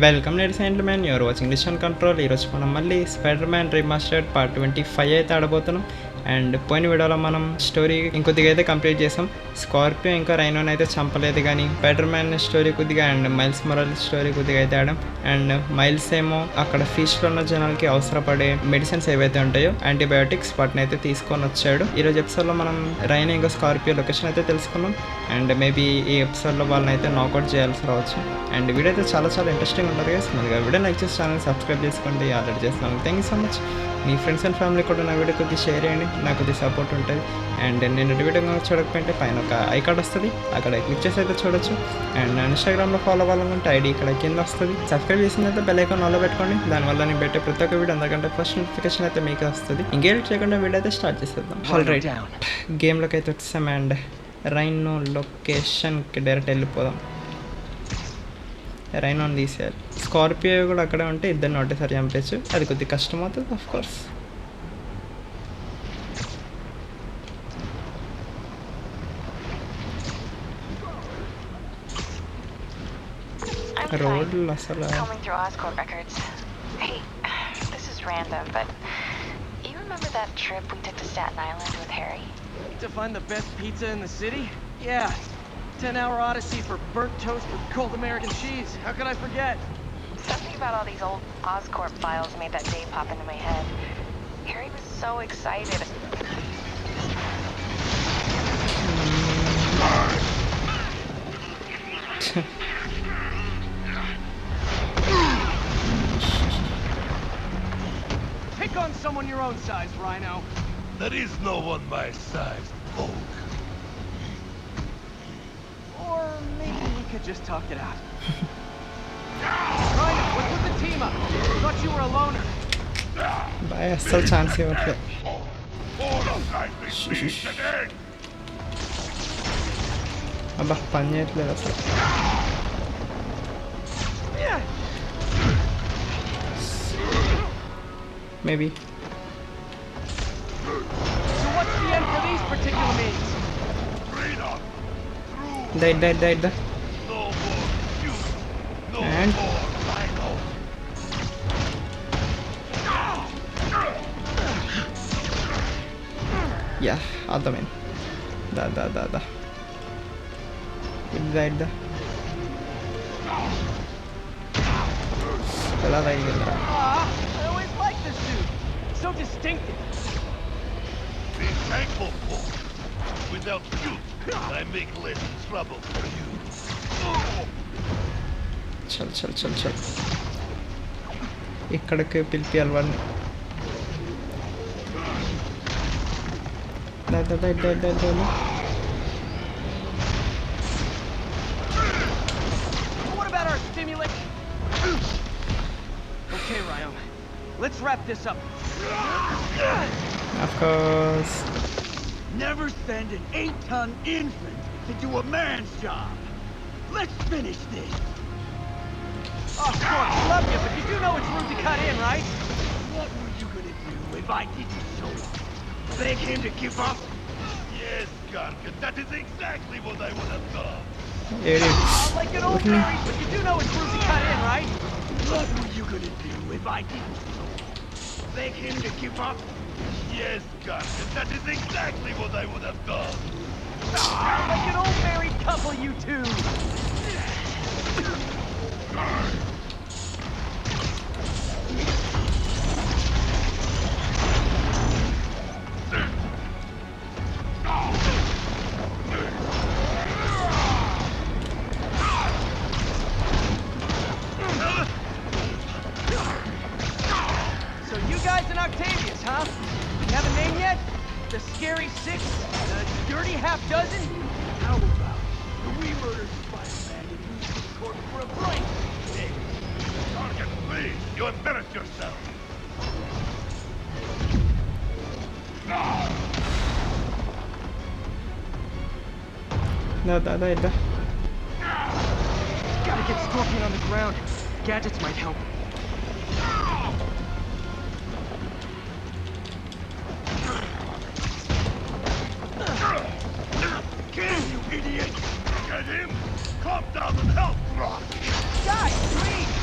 Welcome ladies and gentlemen, you're watching డిషన్ control. ఈరోజు మనం మళ్ళీ స్పైడర్ మ్యాన్ రీమాస్టర్డ్ పార్ట్ 25 అయితే ఆడబోతున్నాం. అండ్ పోయిన వీడియోలో మనం స్టోరీ ఇంకొద్దిగా అయితే కంప్లీట్ చేసాం. స్కార్పియో ఇంకా రైనోని అయితే చంపలేదు, కానీ స్పైడర్ మ్యాన్ స్టోరీ కొద్దిగా అండ్ మైల్స్ మొరాలిస్ స్టోరీ కొద్దిగా అయితే ఆడాం. అండ్ మైల్స్ ఏమో అక్కడ ఫీస్ట్లో ఉన్న జనాలకి అవసరపడే మెడిసిన్స్ ఏవైతే ఉంటాయో యాంటీబయాటిక్స్, వాటిని అయితే తీసుకొని వచ్చాడు. ఈరోజు ఎపిసోడ్లో మనం రైనో ఇంకా స్కార్పియో లొకేషన్ అయితే తెలుసుకున్నాం. అండ్ మేబీ ఈ ఎపిసోడ్లో వాళ్ళని అయితే నాకౌట్ చేయాల్సి రావచ్చు. అండ్ వీడియో అయితే చాలా ఇంట్రెస్టింగ్ ఉంటుంది కదా. ముందుగా వీడియో లైక్ చేసి ఛానల్ సబ్స్క్రైబ్ చేసుకోండి, ఆల్రెడీ చేస్తున్నాను. Thank you so much. Me friends and family కూడా నా వీడియో కొద్దిగా షేర్ చేయండి, నాకు కొద్దిగా సపోర్ట్ ఉంటుంది. అండ్ నేను వీడియో చూడకపోతే పైన ఒక ఐ కార్డ్ వస్తుంది, అక్కడ క్లిక్ చేసి అయితే చూడొచ్చు. అండ్ నా ఇన్స్టాగ్రామ్లో ఫాలో అవ్వాలనుకుంటే ఐడి ఇక్కడ కింద వస్తుంది. సబ్స్క్రైబ్ చేసిన అయితే బెల్ ఐకాన్ ఆన్లో పెట్టుకోండి, దానివల్ల నేను పెట్టే ప్రతి ఒక్క వీడియో అందరికంటే ఫస్ట్ నోటిఫికేషన్ అయితే మీకు వస్తుంది. ఇంకేం చేయకుండా వీడియో అయితే స్టార్ట్ చేసేద్దాం. ఆల్ రైట్, గేమ్లోకి అయితే వచ్చేసాం. అండ్ రైనో లొకేషన్కి డైరెక్ట్ వెళ్ళిపోదాం. రైనోని తీసేయాలి. స్కార్పియో కూడా అక్కడే ఉంటే ఇద్దరిని ఒకటేసారి చంపేచ్చు, అది కొద్దిగా కష్టం అవుతుంది ఆఫ్ కోర్స్. రోడ్లు అసలు random, but you remember that trip we took to Staten Island with Harry? To find the best pizza in the city? Yeah. 10-hour odyssey for burnt toast with cold American cheese. How could I forget? Something about all these old Oscorp files made that day pop into my head. Harry was so excited. Pick on someone your own size, Rhino. There is no one my size, Hulk. Or maybe we could just talk it out. Rhino, what's with the team up? Thought you were a loner. Bye, still chance here. All of guys be beast again. అబ్బా పని చేయట్లేదు అసలు. Maybe. So what's the end for these particular meetings? Freedom. Died. No more you. No And? more Rhino. Yeah, అర్థమైంది. దా ఇది రైడ్దా ఎలా రైడ్దా. I always liked this dude. So distinctive. Be thankful for. Without you, I make less trouble for you. చల్ ఇక్కడికి పిలిపియాలి వాడిని. దా What about our stimulant? Okay, Rhino. Let's wrap this up. Of course. Never send an 8-ton infant to do a man's job. Let's finish this. Oh, of course, love you, but you do know it's rude to cut in, right? What were you gonna do if I didn't show up? Beg him to give up? Yes, Gargan, that is exactly what I would have done. AD Like an old married, but you do know it's rude to cut in, right? What were you gonna do if I didn't show up? Beg him to give up? Yes, Gargan, that is exactly what I would have done. Like an old married couple, you two. So you guys in Octavius, huh? You have a name yet? The Scary Six? The Dirty Half Dozen? How about we murder Spider-Man and use his corpse for a blank? Hey, Gargan, please, you embarrass yourself. దా Gotta get Scorpion on the ground. Gadgets might help. Kill you, idiot! Get him! Calm down and help, Rock! Guys, please!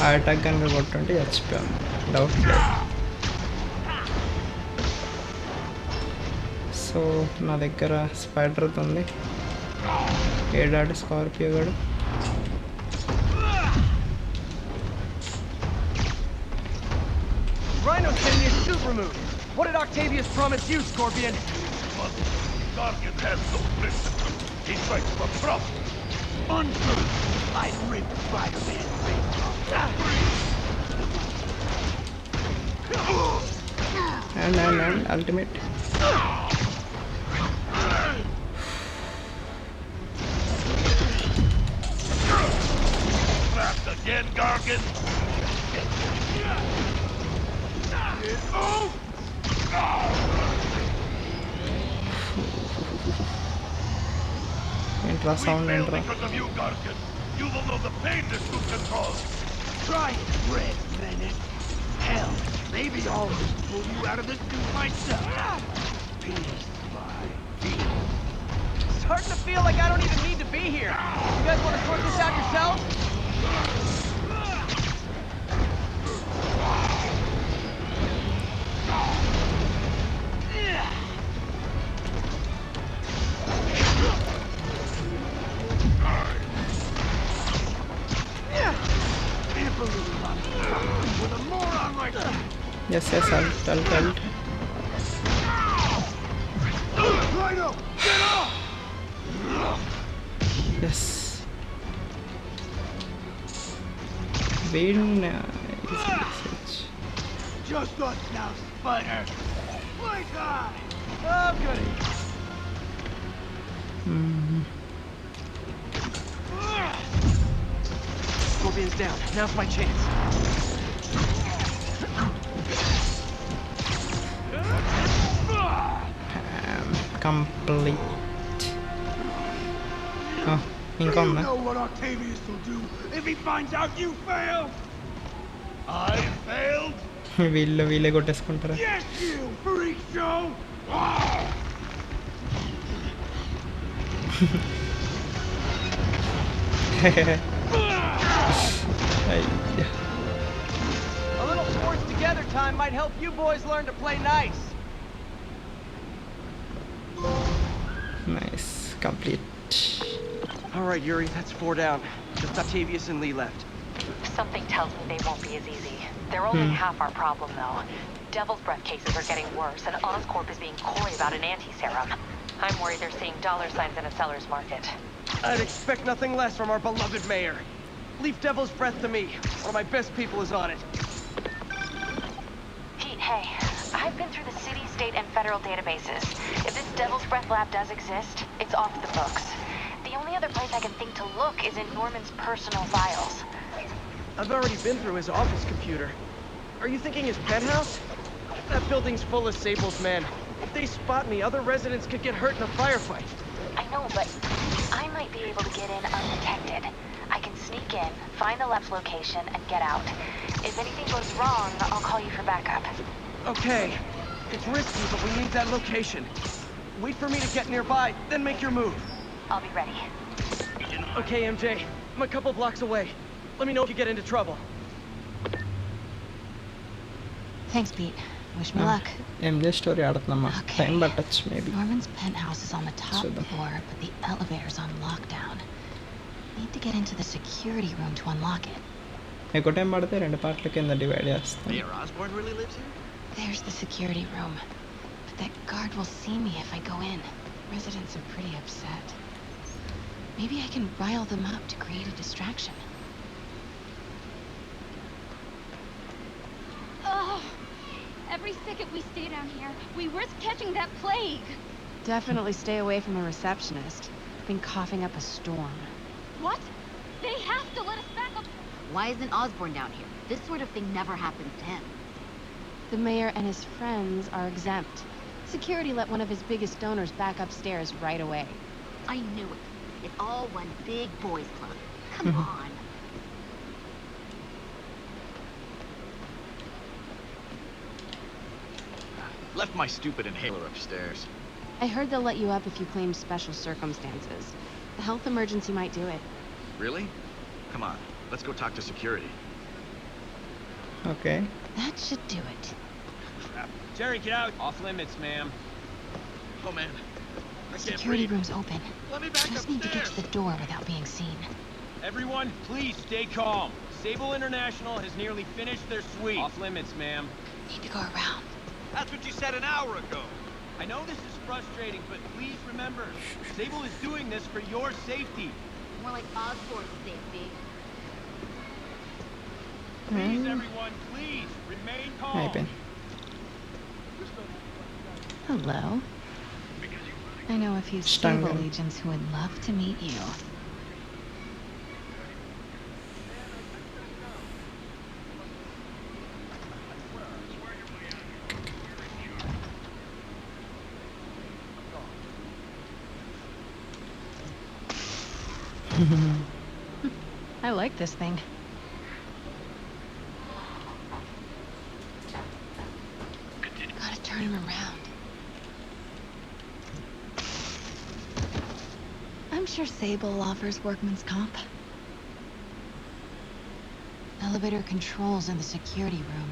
ఆ attack కనుక కొట్టుంటే చచ్చిపోయాం, doubt లేదు. So నా దగ్గర spider ఉంది. ఏడాడు Scorpio గడు. Rhino's getting his suit removed. What did Octavius promise you, Scorpion? But Guardian has no principle. He fights for profit. Untrue. I'd rip Spider-Man's face off. And ultimate. Trapped again, Gargan? Intra sound We failed intra. because of you, Gargan. You will know the pain this suit can cause. Try it, Red Menace. Hell, maybe I'll just pull you out of this suit myself. Peace, Starting to feel like I don't even need to be here. You guys want to sort this out yourselves? Can't believe I'm with a moron like you. Yes, alt. Rhino, get off! Yes. Very nice. Just us now, Spider. Playtime! Oh, goody. Scorpion's down. Now's my chance. Complete. Oh, Do you income. know what Octavius will do if he finds out you failed? I failed? వీళ్ళే కొట్టేసుకుంటారా? Yes, you freak show! అయ్యా. A little forced together time might help you boys learn to play nice. Nice. Complete. All right, Yuri, that's 4 down. Just Octavius and Lee left. Something tells me they won't be as easy. They're only half our problem, though. Devil's Breath cases are getting worse, and Oscorp is being coy about an anti-serum. I'm worried they're seeing dollar signs in a seller's market. I'd expect nothing less from our beloved mayor. Leave Devil's Breath to me. One of my best people is on it. Pete, hey, I've been through the city, state, and federal databases. If this Devil's Breath lab does exist, it's off the books. The only other place I can think to look is in Norman's personal files. I've already been through his office computer. Are you thinking his penthouse? That building's full of Sable's men. If they spot me, other residents could get hurt in a firefight. I know, but I might be able to get in undetected. I can sneak in, find the lab's location, and get out. If anything goes wrong, I'll call you for backup. Okay. It's risky, but we need that location. Wait for me to get nearby, then make your move. I'll be ready. Okay, MJ. I'm a couple blocks away. Let me know if you get into trouble. Thanks, Pete. Wish me luck. MJ story ఆడుతున్నామా? Okay. Time పట్టచ్చు maybe. Norman's penthouse is on the top Super. floor, but the elevator's on lockdown. Need to get into the security room to unlock it. ఎక్కువ time పడితే 2 పార్ట్ల కింద divide చేస్తాం. Mayor Osborn really lives here? There's the security room. But that guard will see me if I go in. Residents are pretty upset. Maybe I can rile them up to create a distraction. Ugh. Every second we stay down here, we risk catching that plague. Definitely stay away from the receptionist. Been coughing up a storm. What? They have to let us back up. Why isn't Osborn down here? This sort of thing never happens to him. The mayor and his friends are exempt. Security let one of his biggest donors back upstairs right away. I knew it. It's all one big boys club. Come on. Left my stupid inhaler upstairs. I heard they'll let you up if you claim special circumstances. The health emergency might do it. Really? Come on, let's go talk to security. Okay. That should do it. Jerry, get out. Off limits, ma'am. Oh man, I can't Security breathe. room's open. Let me back Just need to get to upstairs. the door without being seen. Everyone, please stay calm. Sable International has nearly finished their sweep. Off limits, ma'am. Need to go around. That's what you said an hour ago. I know this is frustrating, but please remember, Sable is doing this for your safety. More like Osborne's safety. Please, everyone, please remain calm. అయిపోయింది. Hello. I know a few Stung Sable him. agents who would love to meet you. I like this thing. Gotta turn him around. I'm sure Sable offers workman's comp. Elevator controls in the security room,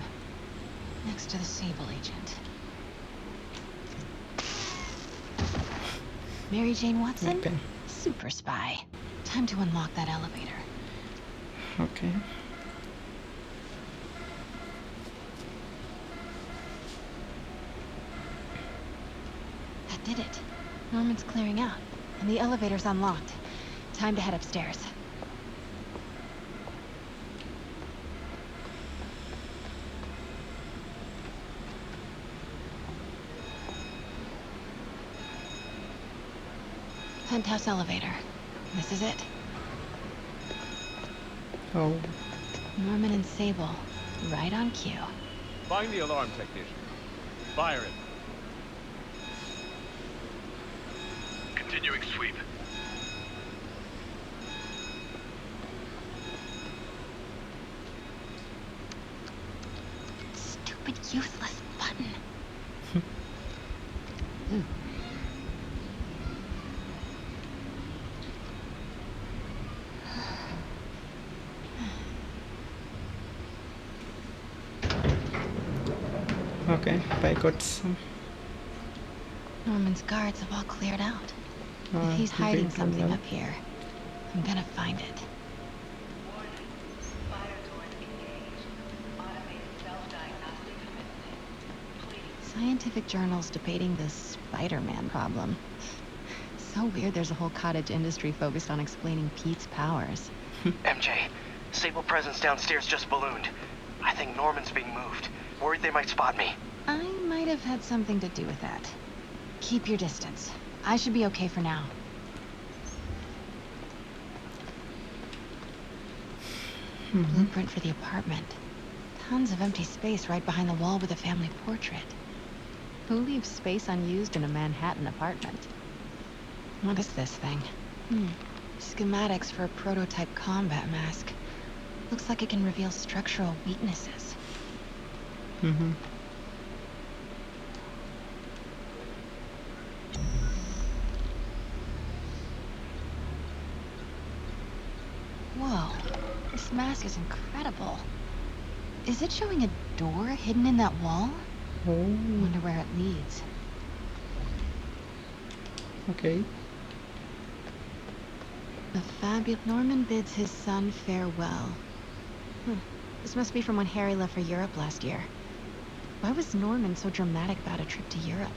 next to the Sable agent. Mary Jane Watson? అయిపోయింది. Super spy. Time to unlock that elevator. Okay. That did it. Norman's clearing out, and the elevator's unlocked. Time to head upstairs. Penthouse elevator. This is it. Oh. Norman and Sable, right on cue. Find the alarm technician. Fire it. Continuing sweep. Stupid, useless button. Okay. పైకి వచ్చేసాం. Norman's guards have all cleared out. Ah, If he's hiding big something problem. up here, I'm gonna find it. Scientific journals debating the Spider-Man problem. So weird there's a whole cottage industry focused on explaining Pete's powers. MJ, Sable presence downstairs just ballooned. I think Norman's being moved. Worried they might spot me. I might have had something to do with that. Keep your distance. I should be okay for now. Blueprint for the apartment. Tons of empty space right behind the wall with a family portrait. Who leaves space unused in a Manhattan apartment? What is this thing? Schematics for a prototype combat mask. Looks like it can reveal structural weaknesses. Whoa, this mask is incredible. Is it showing a door hidden in that wall? Oh. Wonder where it leads. Okay. The fabulous Norman bids his son farewell. This must be from when Harry left for Europe last year. Why was Norman so dramatic about a trip to Europe?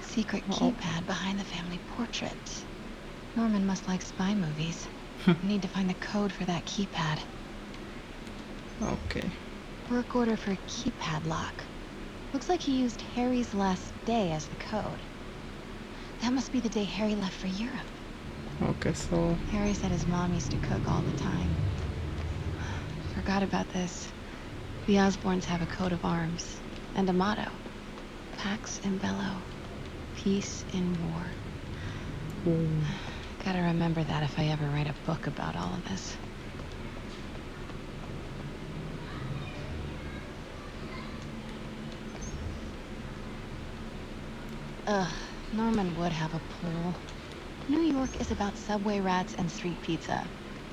Secret keypad behind the family portrait. Norman must like spy movies. We need to find the code for that keypad. Okay. Work order for a keypad lock. Looks like he used Harry's last day as the code. That must be the day Harry left for Europe. Okay, so Harry said his mom used to cook all the time. Forgot about this. The Osborns have a coat of arms and a motto. Pax in bello. Peace in war. Gotta remember that if I ever write a book about all of this. Norman would have a pool. New York is about subway rats and street pizza,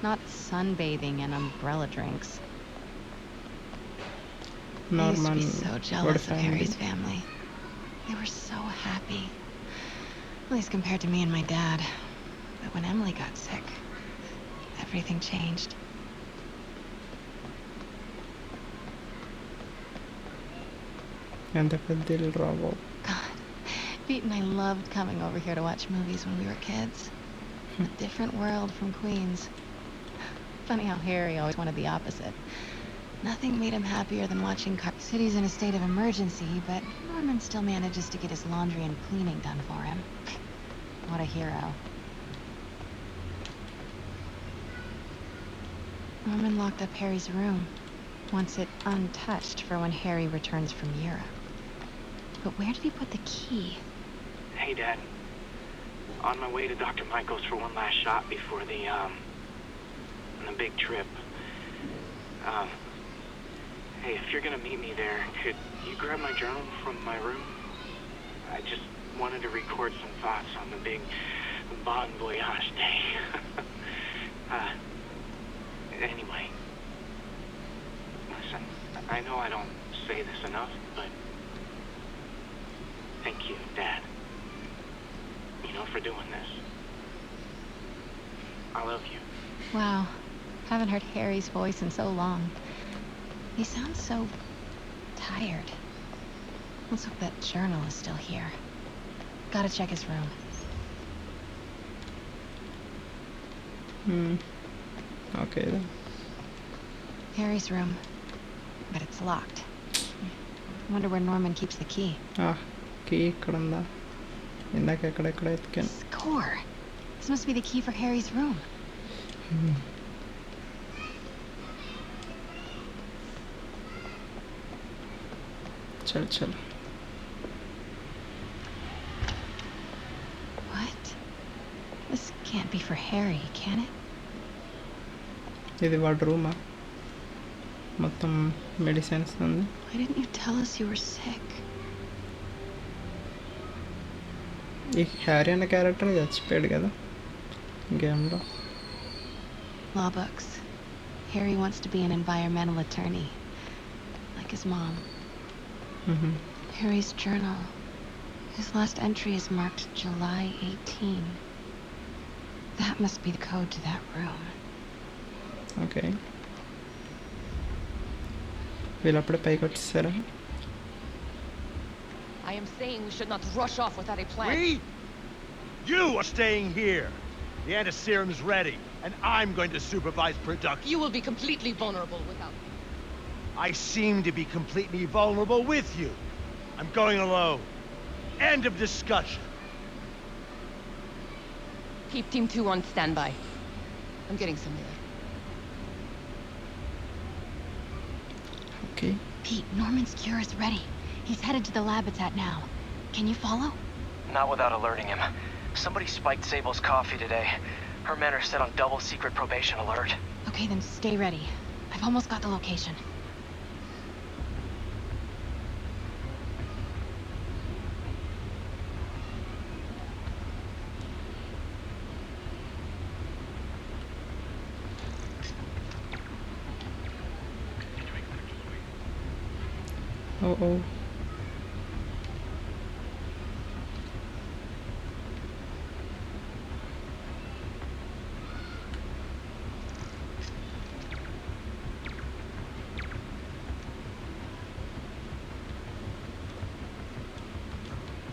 not sunbathing and umbrella drinks. I used to be so jealous of Harry's family. They were so happy. At least compared to me and my dad. But when Emily got sick, everything changed. And the Fadil Rabo. God, Pete and I loved coming over here to watch movies when we were kids. A different world from Queens. Funny how Harry always wanted the opposite. Nothing made him happier than watching cities in a state of emergency, but Norman still manages to get his laundry and cleaning done for him. What a hero. Norman locked up Harry's room, wants it untouched for when Harry returns from Europe. But where did he put the key? Hey, Dad. On my way to Dr. Michael's for one last shot before the big trip. Hey, if you're gonna meet me there, could you grab my journal from my room? I just wanted to record some thoughts on the big bon voyage day. Anyway. Listen, I know I don't say this enough, but thank you, Dad. You know, for doing this. I love you. Wow. Haven't heard Harry's voice in so long. He sounds so tired. Let's hope that journal is still here. Gotta check his room. Okay then. Harry's room. But it's locked. Wonder where Norman keeps the key. Key ikkadunda. Indaka ekkada etkanu. Score! This must be the key for Harry's room. Chal. What? This can't be for Harry, can it? ఇది వాడి రూమా మొత్తం medicines ఉంది. Why didn't you tell us you were sick? ఈ Harry అనే character చచ్చిపోయాడు కదా గేమ్లో. Law books. Harry wants to be an environmental attorney, like his mom. Harry's journal. His last entry is marked July 18. That must be the code to that room. Okay. వీళ్ళు అప్పుడే పైకి వచ్చేసారా? I am saying we should not rush off without a plan. We? You are staying here. The antiserum's ready, and I'm going to supervise production. You will be completely vulnerable without me. I seem to be completely vulnerable with you. I'm going alone. End of discussion. Keep Team 2 on standby. I'm getting some air. Okay. Pete, Norman's cure is ready. He's headed to the lab it's at now. Can you follow? Not without alerting him. Somebody spiked Sable's coffee today. Her men are set on double secret probation alert. Okay, then stay ready. I've almost got the location. Oh.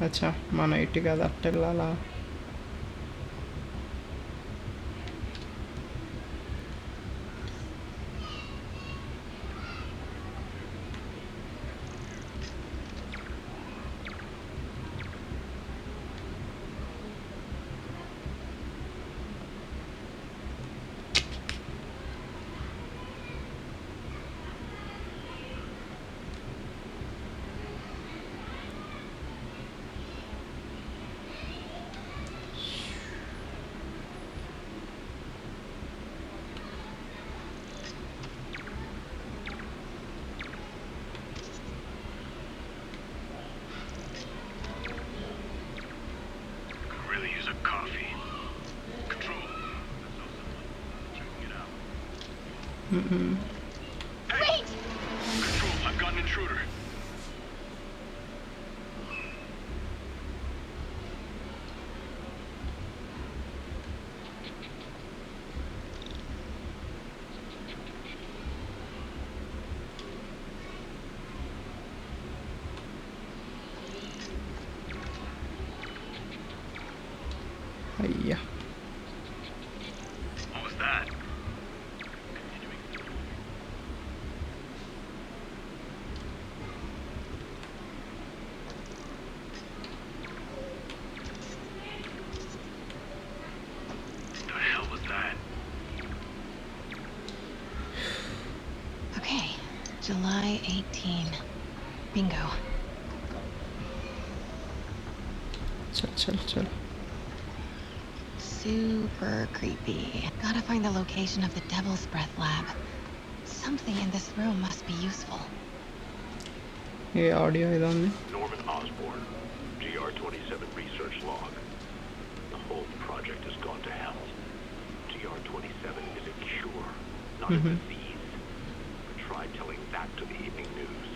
అచ్చా మన ఇటు కదా అట్ట వెళ్ళాలా? Wait! Control, I've got an intruder. అయ్యా What was that? The hell was that? Okay, July 18. Bingo. చలో Super creepy. Gotta find the location of the Devil's Breath lab. Something in this room must be useful. A audio ఏదో ఉంది. Norman Osborn, GR-27 research log. The whole project has gone to hell. GR-27 is a cure, not a disease. I tried telling that to the evening news.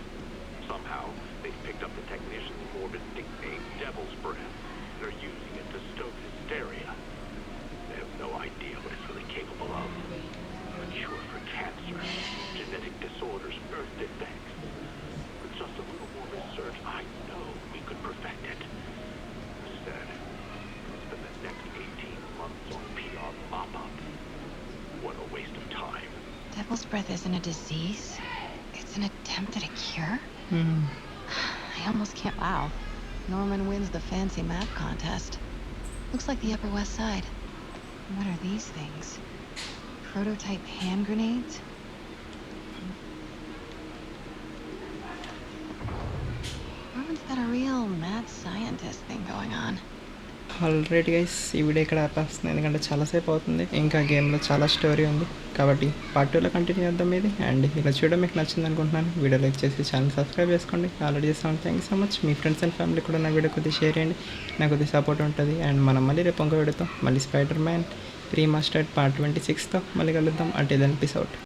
Somehow, they picked up the technician's morbid nickname, Devil's Breath, and are using it to stoke hysteria. They have no idea what it's really capable of. A cure for cancer, genetic disorders, birth defects. With just a little more research, I know we could perfect it. Instead, spend the next 18 months on PR mop-up. What a waste of time. Devil's Breath isn't a disease. It's an attempt at a cure? I almost can't. Wow. Norman wins the fancy map contest. Looks like the Upper West Side. What are these things? Prototype hand grenades? Norman's got a real mad scientist thing going on. Already guys ఈ video ఇక్కడ ఆపేస్తుంది, ఎందుకంటే చాలాసేపు అవుతుంది. ఇంకా గేమ్లో చాలా story ఉంది కాబట్టి పార్ట్ 2లో కంటిన్యూ చేద్దాం ఇది. అండ్ ఇలా చూడడం మీకు నచ్చింది అనుకుంటున్నాను. వీడియో లైక్ చేసి ఛానల్ సబ్స్క్రైబ్ చేసుకోండి. ఆల్రెడీ చేస్తాను. Thank you so much. Me friends and family కూడా నా వీడియో కొద్దిగా షేర్ చేయండి, నాకు కొద్దిగా సపోర్ట్ ఉంటుంది. అండ్ మనం మళ్ళీ రేపు ఇంకో వీడియోతో మళ్ళీ స్పైడర్ మ్యాన్ రీమాస్టర్డ్ పార్ట్ 26తో మళ్ళీ కలుద్దాం. అంటే దెన్ పీస్ అవుట్.